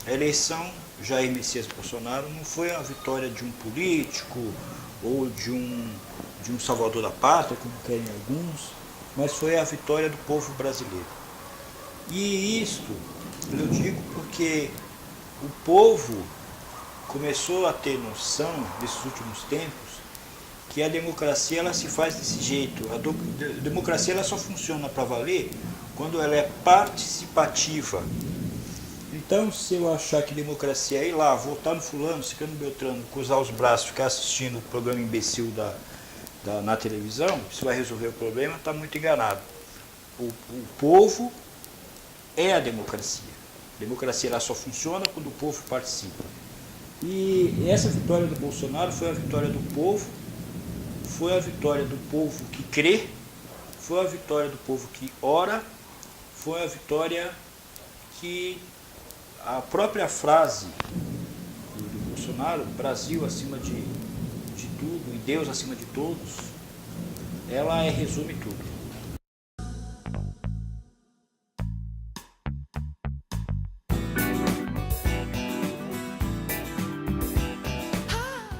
a eleição Jair Messias Bolsonaro não foi a vitória de um político ou de um salvador da pátria, como querem alguns, mas foi a vitória do povo brasileiro. E isto eu digo porque o povo começou a ter noção, nesses últimos tempos, que a democracia ela se faz desse jeito. A democracia ela só funciona para valer quando ela é participativa. Então, se eu achar que democracia é ir lá, votar no fulano, ciclano Beltrano, cruzar os braços, ficar assistindo o programa imbecil na televisão, isso vai resolver o problema, está muito enganado. O povo é a democracia. A democracia ela só funciona quando o povo participa. E essa vitória do Bolsonaro foi a vitória do povo, foi a vitória do povo que crê, foi a vitória do povo que ora, foi a vitória que a própria frase do Bolsonaro, Brasil acima de tudo e Deus acima de todos, ela resume tudo.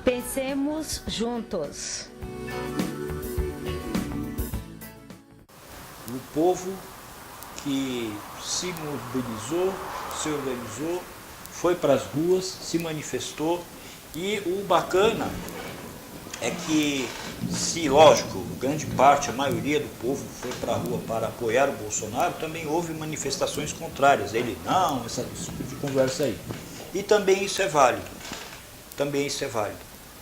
Pensemos juntos. O povo que se mobilizou, se organizou, foi para as ruas, se manifestou, e o bacana é que, se lógico, grande parte, a maioria do povo foi para a rua para apoiar o Bolsonaro, também houve manifestações contrárias. Ele, não, esse tipo de conversa aí. E também isso é válido. Também isso é válido.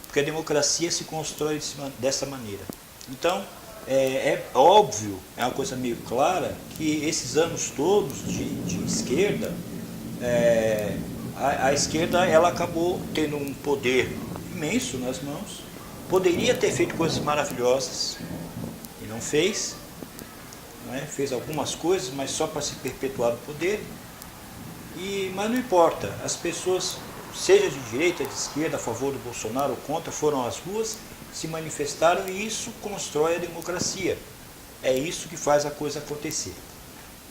Porque a democracia se constrói dessa maneira. Então, é óbvio, é uma coisa meio clara, que esses anos todos de esquerda, a esquerda ela acabou tendo um poder imenso nas mãos, poderia ter feito coisas maravilhosas e não fez, fez algumas coisas, mas só para se perpetuar no poder, mas não importa, as pessoas, seja de direita, de esquerda, a favor do Bolsonaro ou contra, foram às ruas, se manifestaram e isso constrói a democracia. É isso que faz a coisa acontecer.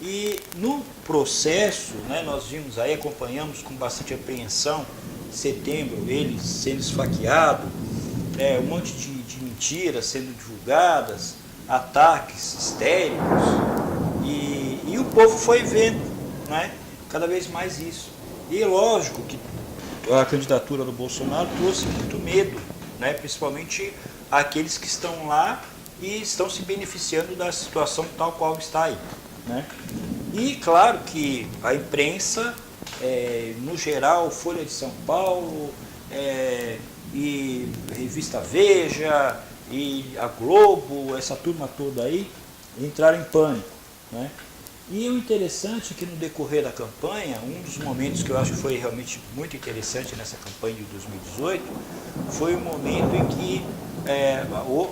E no processo, nós vimos aí, acompanhamos com bastante apreensão, em setembro, ele sendo esfaqueado, um monte de mentiras sendo divulgadas, ataques histéricos, e o povo foi vendo, cada vez mais isso. E lógico que a candidatura do Bolsonaro trouxe muito medo, principalmente aqueles que estão lá e estão se beneficiando da situação tal qual está aí. E claro que a imprensa, no geral, Folha de São Paulo, e Revista Veja, e a Globo, essa turma toda aí, entraram em pânico. E o interessante é que no decorrer da campanha, um dos momentos que eu acho que foi realmente muito interessante nessa campanha de 2018, foi o momento em que,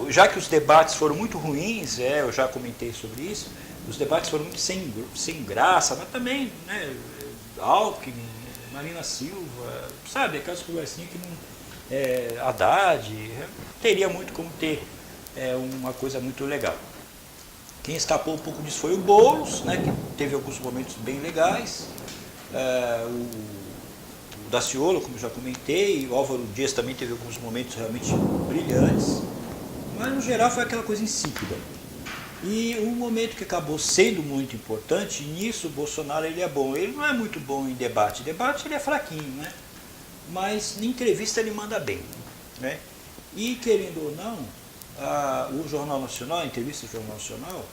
já que os debates foram muito ruins, eu já comentei sobre isso, os debates foram muito sem graça, mas também, Alckmin, Marina Silva, sabe, aquelas conversinhas que não... Haddad, teria muito como ter uma coisa muito legal. Quem escapou um pouco disso foi o Boulos, que teve alguns momentos bem legais, o Daciolo, como já comentei, o Álvaro Dias também teve alguns momentos realmente brilhantes, mas no geral foi aquela coisa insípida. E um momento que acabou sendo muito importante, nisso o Bolsonaro ele é bom, ele não é muito bom em debate ele é fraquinho, mas em entrevista ele manda bem. E querendo ou não, o Jornal Nacional, a entrevista do Jornal Nacional,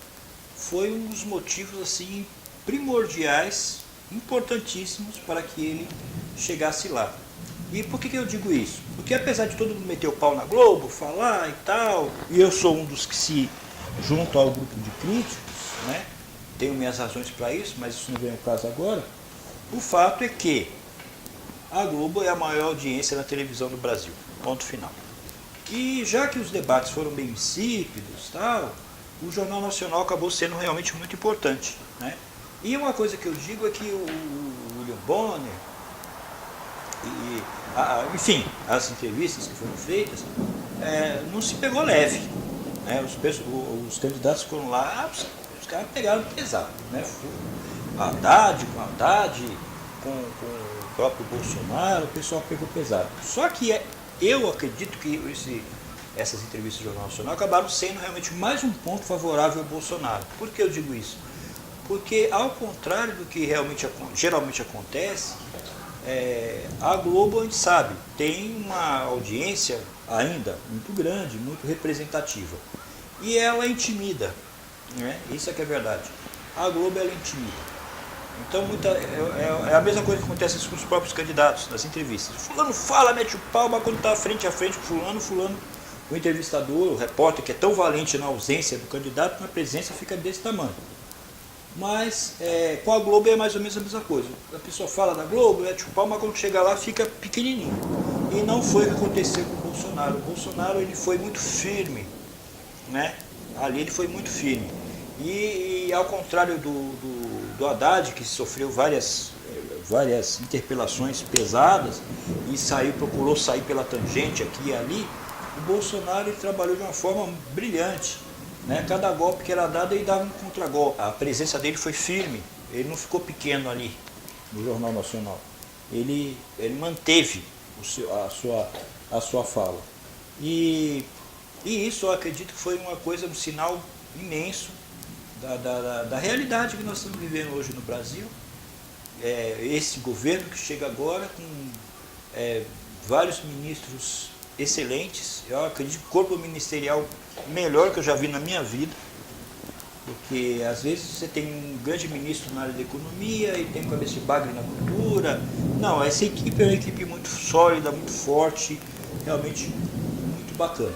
foi um dos motivos assim, primordiais, importantíssimos para que ele chegasse lá. E por que eu digo isso? Porque apesar de todo mundo meter o pau na Globo, falar e tal, e eu sou um dos que se junto ao grupo de críticos, tenho minhas razões para isso, mas isso não vem ao caso agora, o fato é que a Globo é a maior audiência da televisão do Brasil, ponto final. E já que os debates foram bem insípidos, o Jornal Nacional acabou sendo realmente muito importante. E uma coisa que eu digo é que o William Bonner, enfim, as entrevistas que foram feitas, não se pegou leve. Os candidatos foram lá, os caras pegaram pesado. Haddad com Haddad, com o próprio Bolsonaro, o pessoal pegou pesado. Só que eu acredito que essas entrevistas do Jornal Nacional acabaram sendo realmente mais um ponto favorável ao Bolsonaro. Por que eu digo isso? Porque, ao contrário do que geralmente acontece, a Globo, a gente sabe, tem uma audiência ainda muito grande, muito representativa. E ela intimida, né? Isso é que é verdade. A Globo, ela intimida. Então, é a mesma coisa que acontece com os próprios candidatos nas entrevistas. Fulano fala, mete o pau, mas quando está frente a frente com fulano, o entrevistador, o repórter, que é tão valente na ausência do candidato, na presença fica desse tamanho. Mas com a Globo é mais ou menos a mesma coisa. A pessoa fala da Globo, mete o pau, mas quando chega lá fica pequenininho. E não foi o que aconteceu com o Bolsonaro. O Bolsonaro, ele foi muito firme, né? Ali ele foi muito firme. E ao contrário do Haddad, que sofreu várias interpelações pesadas e procurou sair pela tangente aqui e ali, o Bolsonaro, ele trabalhou de uma forma brilhante, né? Cada golpe que era dado, ele dava um contragolpe. A presença dele foi firme, ele não ficou pequeno ali no Jornal Nacional. Ele manteve a sua fala. E isso eu acredito que foi uma coisa, um sinal imenso da realidade que nós estamos vivendo hoje no Brasil. Esse governo que chega agora com vários ministros excelentes. Eu acredito que o corpo ministerial melhor que eu já vi na minha vida, porque às vezes você tem um grande ministro na área da economia e tem um cabeça de bagre na cultura. Não, essa equipe é uma equipe muito sólida, muito forte, realmente muito bacana.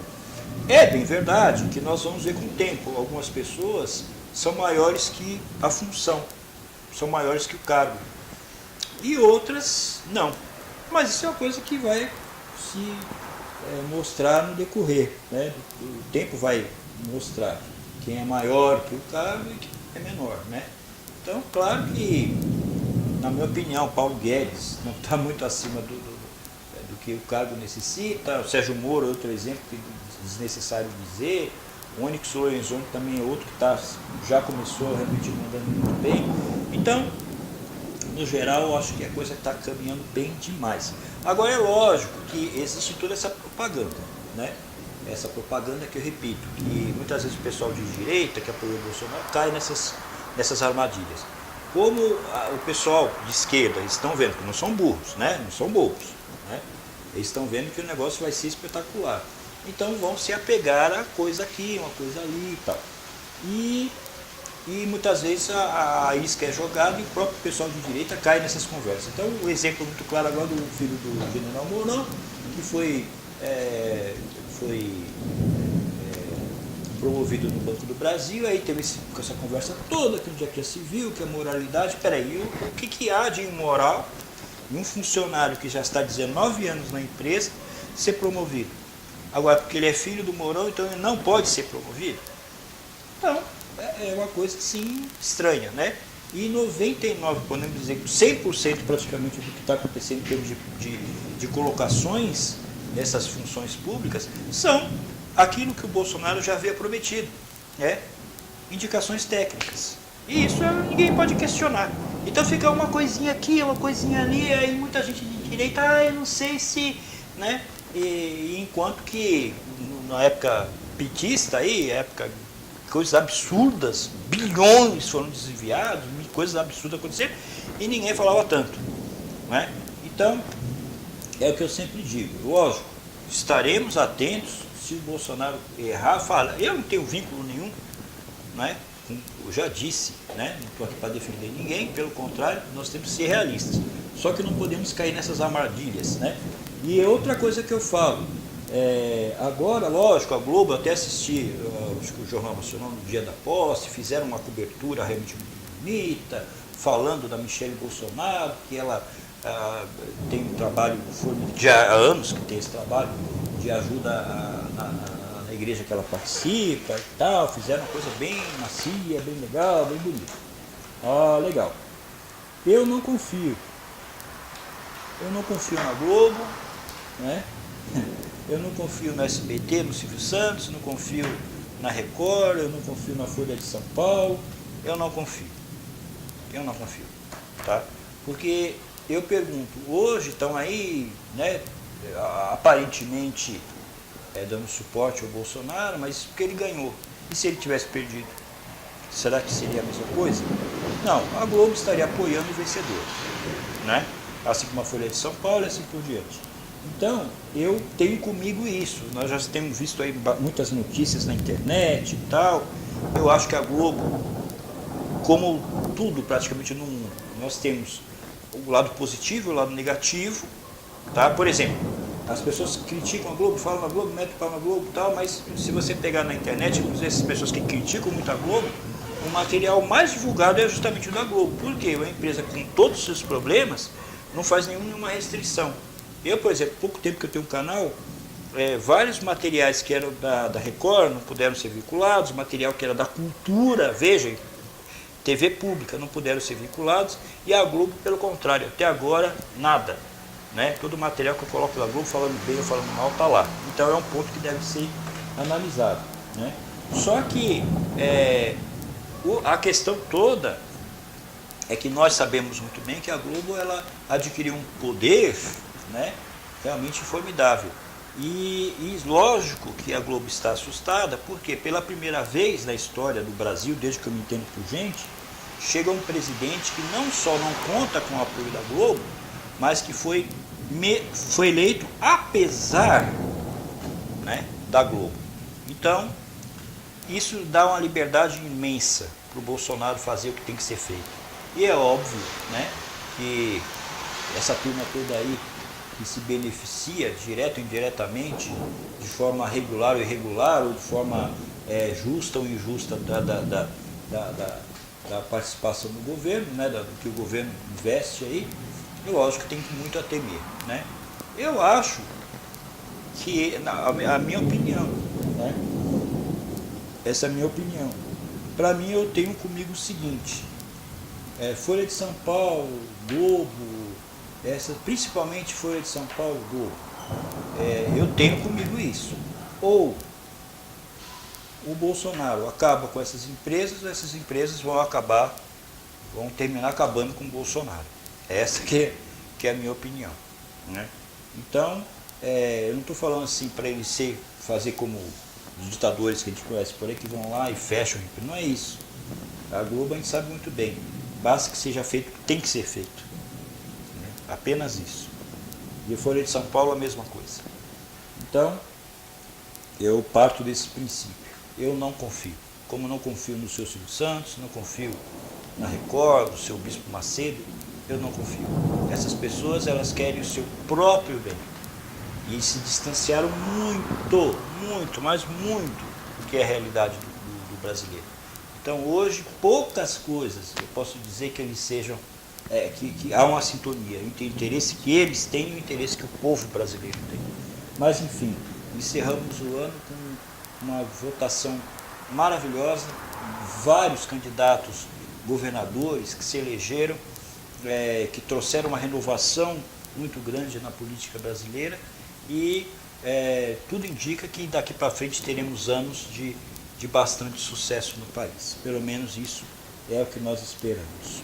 É bem verdade que nós vamos ver com o tempo, algumas pessoas são maiores que a função, são maiores que o cargo, e outras não. Mas isso é uma coisa que vai se mostrar no decorrer, né? O tempo vai mostrar quem é maior que o cargo e quem é menor, né? Então, claro que, na minha opinião, Paulo Guedes não está muito acima do que o cargo necessita. O Sérgio Moro é outro exemplo que é desnecessário dizer. O Onyx Lorenzoni também é outro que já começou realmente mandando muito bem. Então, no geral, eu acho que a coisa está caminhando bem demais. Agora, é lógico que existe toda essa propaganda, né? Essa propaganda que eu repito, que muitas vezes o pessoal de direita, que apoia o Bolsonaro, cai nessas armadilhas. Como o pessoal de esquerda estão vendo, que não são burros, né? Não são bobos, né? Eles estão vendo que o negócio vai ser espetacular. Então vão se apegar a coisa aqui, uma coisa ali e tal. E muitas vezes a isca é jogada e o próprio pessoal de direita cai nessas conversas. Então, o exemplo muito claro agora do filho do general Mourão, que foi promovido no Banco do Brasil, aí teve essa conversa toda, que onde é que já se viu, que a moralidade. Peraí, o que há de imoral em um funcionário que já está 19 anos na empresa ser promovido? Agora, porque ele é filho do Mourão, então ele não pode ser promovido? Então, é uma coisa assim estranha, né? E 99, podemos dizer, 100% praticamente do que está acontecendo em termos de colocações nessas funções públicas são aquilo que o Bolsonaro já havia prometido, né? Indicações técnicas. E isso ninguém pode questionar. Então fica uma coisinha aqui, uma coisinha ali, aí muita gente de direita, eu não sei se, né? E enquanto que na época petista aí, época coisas absurdas, bilhões foram desviados, coisas absurdas aconteceram e ninguém falava tanto, né? Então, é o que eu sempre digo, lógico, estaremos atentos se o Bolsonaro errar, fala, eu não tenho vínculo nenhum, né? Eu já disse, né? Não estou aqui para defender ninguém, pelo contrário, nós temos que ser realistas, só que não podemos cair nessas armadilhas, né? E outra coisa que eu falo, agora, lógico, a Globo, até assisti o Jornal Nacional no dia da posse, fizeram uma cobertura realmente bonita, falando da Michelle Bolsonaro, que ela tem um trabalho, já há anos que tem esse trabalho de ajuda na igreja que ela participa e tal, fizeram uma coisa bem macia, bem legal, bem bonita. Legal. Eu não confio na Globo, né? Eu não confio no SBT, no Silvio Santos, não confio na Record, eu não confio na Folha de São Paulo, eu não confio, tá? Porque eu pergunto, hoje estão aí, né, aparentemente dando suporte ao Bolsonaro, mas porque ele ganhou. E se ele tivesse perdido? Será que seria a mesma coisa? Não, a Globo estaria apoiando o vencedor, né? Assim como a Folha de São Paulo e assim por diante. Então, eu tenho comigo isso. Nós já temos visto aí muitas notícias na internet e tal. Eu acho que a Globo, como tudo praticamente no mundo, nós temos o lado positivo e o lado negativo. Tá? Por exemplo, as pessoas criticam a Globo, falam a Globo, metem o pau na Globo e tal, mas se você pegar na internet, inclusive essas pessoas que criticam muito a Globo, o material mais divulgado é justamente o da Globo. Por quê? Uma empresa com todos os seus problemas não faz nenhuma restrição. Eu, por exemplo, pouco tempo que eu tenho um canal, vários materiais que eram da Record não puderam ser vinculados, material que era da cultura, vejam, TV pública não puderam ser vinculados, e a Globo, pelo contrário, até agora, nada. Né? Todo o material que eu coloco da Globo, falando bem ou falando mal, está lá. Então é um ponto que deve ser analisado. Né? Só que a questão toda é que nós sabemos muito bem que a Globo ela adquiriu um poder, né, realmente formidável. E lógico que a Globo está assustada, porque pela primeira vez na história do Brasil, desde que eu me entendo por gente, chega um presidente que não só não conta com o apoio da Globo, mas que foi eleito apesar, né, da Globo. Então, isso dá uma liberdade imensa para o Bolsonaro fazer o que tem que ser feito. E é óbvio, né, que essa turma toda aí que se beneficia, direto ou indiretamente, de forma regular ou irregular, ou de forma justa ou injusta da participação do governo, né, do que o governo investe aí, lógico que tem muito a temer. Né? Eu acho que, a minha opinião, né, essa é a minha opinião, para mim eu tenho comigo o seguinte, Folha de São Paulo, Globo, principalmente Folha de São Paulo, Globo, eu tenho comigo isso. Ou o Bolsonaro acaba com essas empresas vão terminar acabando com o Bolsonaro. Essa que é a minha opinião. Né? Então, eu não estou falando assim para ele fazer como os ditadores que a gente conhece por aí, que vão lá e fecham, não é isso. A Globo a gente sabe muito bem. Basta que seja feito o que tem que ser feito. Né? Apenas isso. E a Folha de São Paulo a mesma coisa. Então, eu parto desse princípio. Eu não confio. Como não confio no seu Silvio Santos, não confio na Record, no seu Bispo Macedo, eu não confio. Essas pessoas, elas querem o seu próprio bem. E se distanciaram muito, mas muito do que é a realidade do brasileiro. Então hoje, poucas coisas, eu posso dizer que eles sejam, que há uma sintonia entre o interesse que eles têm e o interesse que o povo brasileiro tem. Mas enfim, encerramos o ano com uma votação maravilhosa, vários candidatos governadores que se elegeram, que trouxeram uma renovação muito grande na política brasileira e tudo indica que daqui para frente teremos anos de bastante sucesso no país. Pelo menos isso é o que nós esperamos.